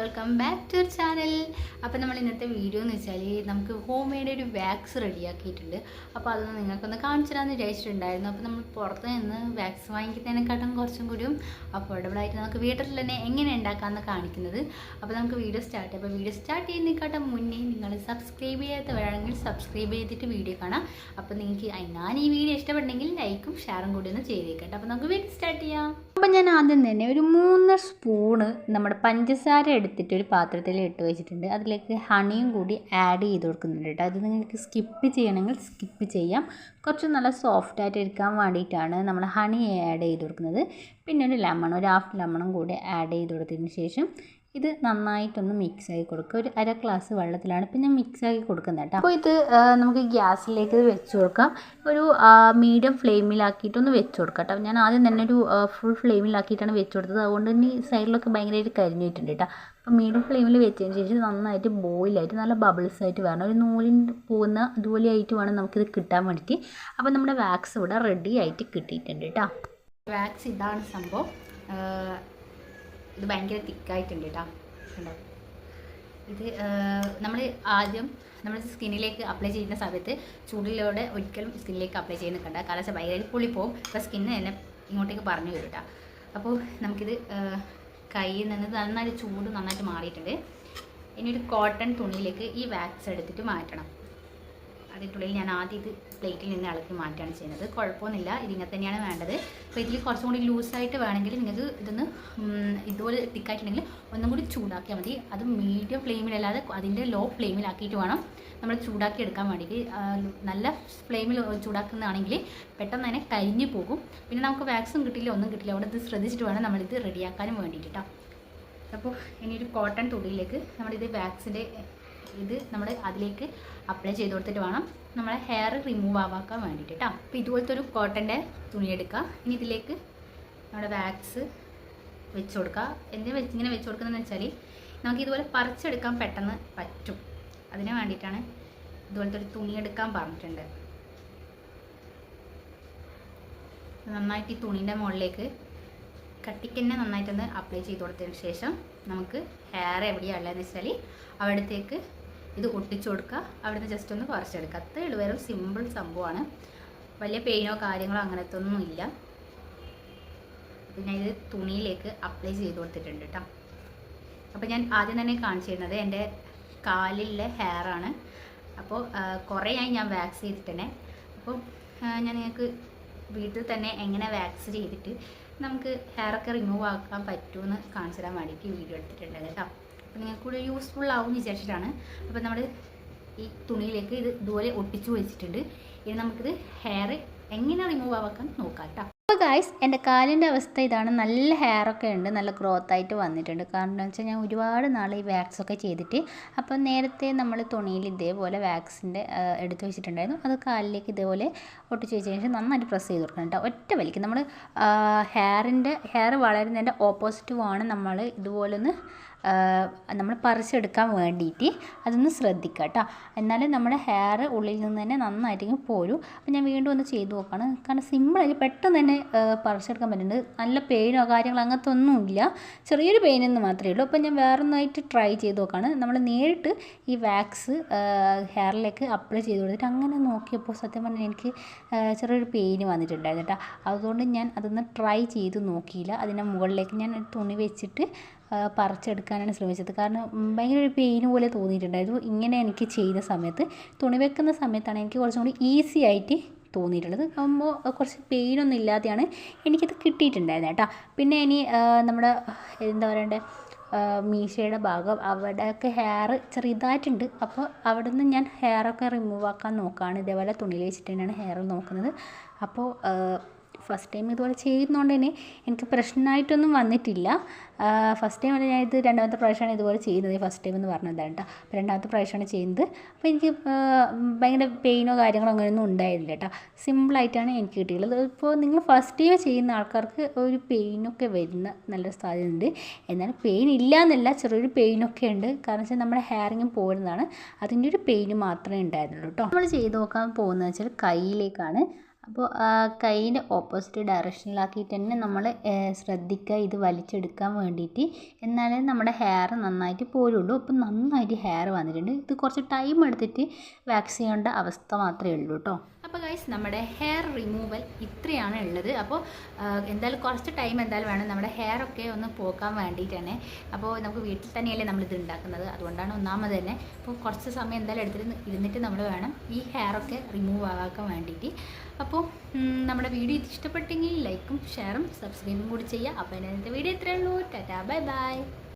Welcome back to channel. അപ്പോൾ നമ്മൾ ഇന്നത്തെ വീഡിയോ എന്ന് വെച്ചാൽ നമുക്ക് ഹോം മെയ്ഡ് ഒരു വാക്സ് റെഡിയാക്കിയിട്ടുണ്ട്. അപ്പോൾ അതൊന്ന് നിങ്ങൾക്കൊന്ന് കാണിച്ചു തരാമെന്ന് വിചാരിച്ചിട്ടുണ്ടായിരുന്നു. അപ്പോൾ നമ്മൾ പുറത്ത് നിന്ന് വാക്സ് വാങ്ങിക്കുന്നതിനെക്കാട്ടും കുറച്ചും കൂടിയും അഫോർഡബിൾ ആയിട്ട് നമുക്ക് വീട്ടിൽ തന്നെ എങ്ങനെ ഉണ്ടാക്കാമെന്ന് കാണിക്കുന്നത്. അപ്പോൾ നമുക്ക് വീഡിയോ സ്റ്റാർട്ട് ചെയ്യാം. അപ്പോൾ വീഡിയോ സ്റ്റാർട്ട് ചെയ്യുന്നതിനെക്കാട്ടും മുന്നേ നിങ്ങൾ സബ്സ്ക്രൈബ് ചെയ്യാത്തവരാണെങ്കിൽ സബ്സ്ക്രൈബ് ചെയ്തിട്ട് വീഡിയോ കാണാം. അപ്പോൾ നിങ്ങൾക്ക് ഞാൻ ഈ വീഡിയോ ഇഷ്ടപ്പെട്ടെങ്കിൽ ലൈക്കും ഷെയറും കൂടി ഒന്ന് ചെയ്തേക്കട്ടെ. അപ്പോൾ നമുക്ക് വീഡിയോ സ്റ്റാർട്ട് ചെയ്യാം. അപ്പോൾ ഞാൻ ആദ്യം തന്നെ ഒരു 3 സ്പൂണ് നമ്മുടെ പഞ്ചസാര എടുത്തിട്ട് ഒരു പാത്രത്തിൽ ഇട്ട് വെച്ചിട്ടുണ്ട്. അതിലേക്ക് ഹണിയും കൂടി ആഡ് ചെയ്ത് കൊടുക്കുന്നുണ്ട് കേട്ടോ. അത് നിങ്ങൾക്ക് സ്കിപ്പ് ചെയ്യണമെങ്കിൽ സ്കിപ്പ് ചെയ്യാം. കുറച്ച് നല്ല സോഫ്റ്റായിട്ട് ഇരിക്കാൻ വേണ്ടിയിട്ടാണ് നമ്മൾ ഹണി ആഡ് ചെയ്ത് കൊടുക്കുന്നത്. പിന്നെ ഒരു ലെമൺ, ഒരു ഹാഫ് ലെമണും കൂടി ആഡ് ചെയ്ത് കൊടുത്തതിന് ശേഷം ഇത് നന്നായിട്ടൊന്ന് മിക്സാക്കി കൊടുക്കുക. ഒരു അര ഗ്ലാസ് വെള്ളത്തിലാണ് ഇപ്പം ഞാൻ മിക്സാക്കി കൊടുക്കുന്നത് കേട്ടോ. അപ്പോൾ ഇത് നമുക്ക് ഗ്യാസിലേക്ക് വെച്ച് കൊടുക്കാം. ഒരു മീഡിയം ഫ്ലെയിമിലാക്കിയിട്ടൊന്ന് വെച്ച് കൊടുക്കാം കേട്ടോ. ഞാൻ ആദ്യം തന്നെ ഒരു ഫുൾ ഫ്ലെയിമിലാക്കിയിട്ടാണ് വെച്ച് കൊടുത്തത്. അതുകൊണ്ട് തന്നെ ഈ സൈഡിലൊക്കെ ഭയങ്കരമായിട്ട് കരിഞ്ഞിട്ടുണ്ട് കേട്ടോ. അപ്പോൾ മീഡിയം ഫ്ലെയിമിൽ വെച്ചതിന് ശേഷം നന്നായിട്ട് ബോയിലായിട്ട് നല്ല ബബിൾസ് ആയിട്ട് വരണം. ഒരു നൂലിന് പോകുന്ന അതുപോലെ ആയിട്ട് വേണം നമുക്കിത് കിട്ടാൻ വേണ്ടിയിട്ട്. അപ്പോൾ നമ്മുടെ വാക്സ് ഇവിടെ റെഡി ആയിട്ട് കിട്ടിയിട്ടുണ്ട് കേട്ടോ. വാക്സ് ഇതാണ് സംഭവം. ഇത് ഭയങ്കര തിക്കായിട്ടുണ്ട് കേട്ടോ. ഉണ്ടോ? ഇത് നമ്മൾ ആദ്യം നമ്മൾ സ്കിന്നിലേക്ക് അപ്ലൈ ചെയ്യുന്ന സമയത്ത് ചൂടിലൂടെ ഒരിക്കലും സ്കിന്നിലേക്ക് അപ്ലൈ ചെയ്യുന്ന കണ്ട. കാരണം വെച്ചാൽ ഭയങ്കര പുളിപ്പോവും. അപ്പോൾ സ്കിന്ന് തന്നെ ഇങ്ങോട്ടേക്ക് പറഞ്ഞു വരും കേട്ടോ. അപ്പോൾ നമുക്കിത് കയ്യിൽ നിന്ന് നന്നായിട്ട് ചൂട് നന്നായിട്ട് മാറിയിട്ടുണ്ട്. ഇനി ഒരു കോട്ടൺ തുണിയിലേക്ക് ഈ വാക്സ് എടുത്തിട്ട് മാറ്റണം. അതിനുള്ളിൽ ഞാൻ ആദ്യം ഇത് പ്ലേറ്റിൽ നിന്ന് ഇളക്കി മാറ്റുകയാണ് ചെയ്യുന്നത്. കുഴപ്പമൊന്നുമില്ല, ഇതിങ്ങനെ തന്നെയാണ് വേണ്ടത്. അപ്പോൾ ഇതിൽ കുറച്ചും കൂടി ലൂസായിട്ട് വേണമെങ്കിൽ നിങ്ങൾക്ക് ഇതൊന്ന് ഇതുപോലെ തിക്കായിട്ടുണ്ടെങ്കിൽ ഒന്നും കൂടി ചൂടാക്കിയാൽ മതി. അത് മീഡിയം ഫ്ലെയിമിലല്ലാതെ അതിൻ്റെ ലോ ഫ്ലെയിമിലാക്കിയിട്ട് വേണം നമ്മൾ ചൂടാക്കി എടുക്കാൻ വേണ്ടിയിട്ട്. നല്ല ഫ്ലെയിമിൽ ചൂടാക്കുന്നതാണെങ്കിൽ പെട്ടെന്ന് തന്നെ കരിഞ്ഞു പോകും. പിന്നെ നമുക്ക് വാക്സും കിട്ടില്ല, ഒന്നും കിട്ടില്ല. അവിടെ ഇത് ശ്രദ്ധിച്ചിട്ട് വേണം നമ്മളിത് റെഡിയാക്കാനും വേണ്ടിയിട്ട് കേട്ടോ. അപ്പോൾ ഇനി ഒരു കോട്ടൺ തുണിയിലേക്ക് നമ്മളിത് വാക്സിൻ്റെ ഇത് നമ്മൾ അതിലേക്ക് അപ്ലൈ ചെയ്ത് കൊടുത്തിട്ട് വേണം നമ്മളെ ഹെയർ റിമൂവ് ആവാക്കാൻ വേണ്ടിയിട്ട് കേട്ടോ. അപ്പോൾ ഇതുപോലത്തെ ഒരു കോട്ടൻ്റെ തുണി എടുക്കുക. ഇനി ഇതിലേക്ക് നമ്മുടെ വാക്സ് വെച്ച് കൊടുക്കുക. ഇങ്ങനെ വെച്ച് കൊടുക്കുന്നതെന്ന് വെച്ചാൽ നമുക്ക് ഇതുപോലെ പറിച്ചെടുക്കാൻ പെട്ടെന്ന് പറ്റും. അതിന് വേണ്ടിയിട്ടാണ് ഇതുപോലത്തെ ഒരു തുണി എടുക്കാൻ പറഞ്ഞിട്ടുണ്ട്. നന്നായിട്ട് ഈ തുണീൻ്റെ മുകളിലേക്ക് കട്ടിക്ക് തന്നെ നന്നായിട്ടൊന്ന് അപ്ലൈ ചെയ്ത് കൊടുത്തതിന് ശേഷം നമുക്ക് ഹെയർ എവിടെയാണ് ഉള്ളതെന്ന് വെച്ചാൽ അവിടത്തേക്ക് ഇത് ഒട്ടിച്ചു കൊടുക്കുക. അവിടുന്ന് ജസ്റ്റ് ഒന്ന് കുറച്ചെടുക്കുക. അത്രേ ഉള്ളൂ. വേറെ സിമ്പിൾ സംഭവമാണ്. വലിയ പെയിനോ കാര്യങ്ങളോ അങ്ങനത്തെ ഒന്നും ഇല്ല. പിന്നെ ഇത് തുണിയിലേക്ക് അപ്ലൈ ചെയ്ത് കൊടുത്തിട്ടുണ്ട് കേട്ടോ. അപ്പോൾ ഞാൻ ആദ്യം തന്നെ കാണിച്ചിരുന്നത് എൻ്റെ കാലിലെ ഹെയറാണ്. അപ്പോൾ കുറേയായി ഞാൻ വാക്സ് ചെയ്തിട്ട് അപ്പോൾ ഞാൻ നിങ്ങൾക്ക് വീട്ടിൽ തന്നെ എങ്ങനെ വാക്സ് ചെയ്തിട്ട് നമുക്ക് ഹെയറൊക്കെ റിമൂവ് ആക്കാൻ പറ്റുമെന്ന് കാണിച്ചു തരാൻ വേണ്ടിയിട്ട് വീഡിയോ എടുത്തിട്ടുണ്ട് കേട്ടോ. അപ്പോൾ നിങ്ങൾക്ക് കൂടെ യൂസ്ഫുൾ ആവും വിചാരിച്ചിട്ടാണ്. അപ്പോൾ നമ്മൾ ഈ തുണിയിലേക്ക് ഇത് ഇതുപോലെ ഒട്ടിച്ചു വെച്ചിട്ടുണ്ട്. ഇനി നമുക്കിത് ഹെയർ എങ്ങനെ റിമൂവ് ആക്കാൻ നോക്കാം കേട്ടോ. അപ്പോൾ ഗായ്സ്, എൻ്റെ കാലിൻ്റെ അവസ്ഥ ഇതാണ്. നല്ല ഹെയറൊക്കെ ഉണ്ട്, നല്ല ഗ്രോത്ത് ആയിട്ട് വന്നിട്ടുണ്ട്. കാരണം എന്താ വെച്ചാൽ ഞാൻ ഒരുപാട് നാൾ ഈ വാക്സൊക്കെ ചെയ്തിട്ട്. അപ്പോൾ നേരത്തെ നമ്മൾ തുണിയിൽ ഇതേപോലെ വാക്സിൻ്റെ എടുത്ത് വെച്ചിട്ടുണ്ടായിരുന്നു. അത് കാലിലേക്ക് ഇതേപോലെ ഒട്ടിച്ച് വെച്ചതിന് ശേഷം നന്നായിട്ട് പ്രസ് ചെയ്ത് കൊടുക്കണം കേട്ടോ. ഒറ്റ വലിക്ക് നമ്മൾ ഹെയർ വളരുന്നതിൻ്റെ ഓപ്പോസിറ്റ് വേണം നമ്മൾ ഇതുപോലെ ഒന്ന് നമ്മൾ പറിച്ചെടുക്കാൻ വേണ്ടിയിട്ട്. അതൊന്ന് ശ്രദ്ധിക്കുക കേട്ടോ. എന്നാലും നമ്മുടെ ഹെയർ ഉള്ളിൽ നിന്ന് തന്നെ നന്നായിട്ട് പോരും. അപ്പോൾ ഞാൻ വീണ്ടും ഒന്ന് ചെയ്ത് നോക്കുകയാണ്. കാരണം സിമ്പിളായിട്ട് പെട്ടെന്ന് തന്നെ പറിച്ചെടുക്കാൻ പറ്റുന്നുണ്ട്. നല്ല പെയിനോ കാര്യങ്ങളോ അങ്ങനത്തെ ഒന്നുമില്ല. ചെറിയൊരു പെയിനെന്ന് മാത്രമേ ഉള്ളൂ. അപ്പോൾ ഞാൻ വേറൊന്നായിട്ട് ട്രൈ ചെയ്ത് നോക്കുകയാണ്. നമ്മൾ നേരിട്ട് ഈ വാക്സ് ഹെയറിലേക്ക് അപ്ലൈ ചെയ്ത് കൊടുത്തിട്ട് അങ്ങനെ നോക്കിയപ്പോൾ സത്യം പറഞ്ഞാൽ എനിക്ക് ചെറിയൊരു പെയിന് വന്നിട്ടുണ്ടായിരുന്നു കേട്ടോ. അതുകൊണ്ട് ഞാൻ അതൊന്ന് ട്രൈ ചെയ്ത് നോക്കിയില്ല. അതിൻ്റെ മുകളിലേക്ക് ഞാൻ തുണി വെച്ചിട്ട് പറിച്ചെടുക്കാനാണ് ശ്രമിച്ചത്. കാരണം ഭയങ്കര ഒരു പെയിൻ പോലെ തോന്നിയിട്ടുണ്ടായിരുന്നു. ഇങ്ങനെ എനിക്ക് ചെയ്ത സമയത്ത്, തുണി വെക്കുന്ന സമയത്താണ് എനിക്ക് കുറച്ചും കൂടി ഈസി ആയിട്ട് തോന്നിയിട്ടുള്ളത്. ആകുമ്പോൾ കുറച്ച് പെയിനൊന്നും ഇല്ലാതെയാണ് എനിക്കിത് കിട്ടിയിട്ടുണ്ടായിരുന്നത് കേട്ടോ. പിന്നെ ഇനി നമ്മുടെ എന്താ പറയണ്ടേ, മീശയുടെ ഭാഗം അവിടെയൊക്കെ ഹെയർ ചെറുതായിട്ടുണ്ട്. അപ്പോൾ അവിടെ നിന്ന് ഞാൻ ഹെയറൊക്കെ റിമൂവ് ആക്കാൻ നോക്കുകയാണ്. ഇതേപോലെ തുണിയിൽ വെച്ചിട്ട് തന്നെയാണ് ഹെയർ നോക്കുന്നത്. അപ്പോൾ ഫസ്റ്റ് ടൈം ഇതുപോലെ ചെയ്യുന്നതുകൊണ്ട് തന്നെ എനിക്ക് പ്രശ്നമായിട്ടൊന്നും വന്നിട്ടില്ല. ഫസ്റ്റ് ടൈം ഞാൻ ഇത് രണ്ടാമത്തെ പ്രാവശ്യമാണ് ഇതുപോലെ ചെയ്യുന്നത്. ഫസ്റ്റ് ടൈം എന്ന് പറഞ്ഞതാണ് കേട്ടോ. അപ്പോൾ രണ്ടാമത്തെ പ്രാവശ്യമാണ് ചെയ്യുന്നത്. അപ്പോൾ എനിക്ക് ഭയങ്കര പെയിനോ കാര്യങ്ങളോ അങ്ങനെയൊന്നും ഉണ്ടായിരുന്നില്ല കേട്ടോ. സിമ്പിളായിട്ടാണ് എനിക്ക് കിട്ടിയിട്ടുള്ളത്. ഇപ്പോൾ നിങ്ങൾ ഫസ്റ്റ് ടൈം ചെയ്യുന്ന ആൾക്കാർക്ക് ഒരു പെയിനൊക്കെ വരുന്ന നല്ലൊരു സാധ്യതയുണ്ട്. എന്നാലും പെയിൻ ഇല്ല എന്നല്ല, ചെറിയൊരു പെയിനൊക്കെ ഉണ്ട്. കാരണം വെച്ചാൽ നമ്മുടെ ഹെയറിങ്ങും പോരുന്നതാണ്. അതിൻ്റെ ഒരു പെയിന് മാത്രമേ ഉണ്ടായിരുന്നുള്ളൂ കേട്ടോ. നമ്മൾ ചെയ്ത് നോക്കാൻ പോകുന്നത് വെച്ചാൽ കയ്യിലേക്കാണ്. അപ്പോൾ കൈയിൻ്റെ ഓപ്പോസിറ്റ് ഡയറക്ഷനിലാക്കിയിട്ട് തന്നെ നമ്മൾ ശ്രദ്ധിക്കുക ഇത് വലിച്ചെടുക്കാൻ വേണ്ടിയിട്ട്. എന്നാലേ നമ്മുടെ ഹെയർ നന്നായിട്ട് പോരുള്ളൂ. അപ്പോൾ നന്നായിട്ട് ഹെയർ വന്നിട്ടുണ്ട്. ഇത് കുറച്ച് ടൈം എടുത്തിട്ട് വാക്സ് ചെയ്യേണ്ട അവസ്ഥ മാത്രമേ ഉള്ളൂ കേട്ടോ. അപ്പോൾ ഗൈസ് നമ്മുടെ ഹെയർ റിമൂവൽ ഇത്രയാണ് ഉള്ളത്. അപ്പോൾ എന്തായാലും കുറച്ച് ടൈം എന്തായാലും വേണം നമ്മുടെ ഹെയർ ഒക്കെ ഒന്ന് പോക്കാൻ വേണ്ടിയിട്ട് തന്നെ. അപ്പോൾ നമുക്ക് വീട്ടിൽ തന്നെയല്ലേ നമ്മളിത് ഉണ്ടാക്കുന്നത്, അതുകൊണ്ടാണ് ഒന്നാമത് തന്നെ. അപ്പോൾ കുറച്ച് സമയം എന്തായാലും ഇരുന്നിട്ട് നമ്മൾ വേണം ഈ ഹെയറൊക്കെ റിമൂവ് ആക്കാൻ വേണ്ടിയിട്ട്. അപ്പോൾ നമ്മുടെ വീഡിയോ ഇഷ്ടപ്പെട്ടെങ്കിൽ ലൈക്കും ഷെയറും സബ്സ്ക്രൈബും കൂടി ചെയ്യുക. അപ്പോൾ ഇന്നത്തെ വീഡിയോ ഇത്രയേ ഉള്ളൂ. Tata bye bye.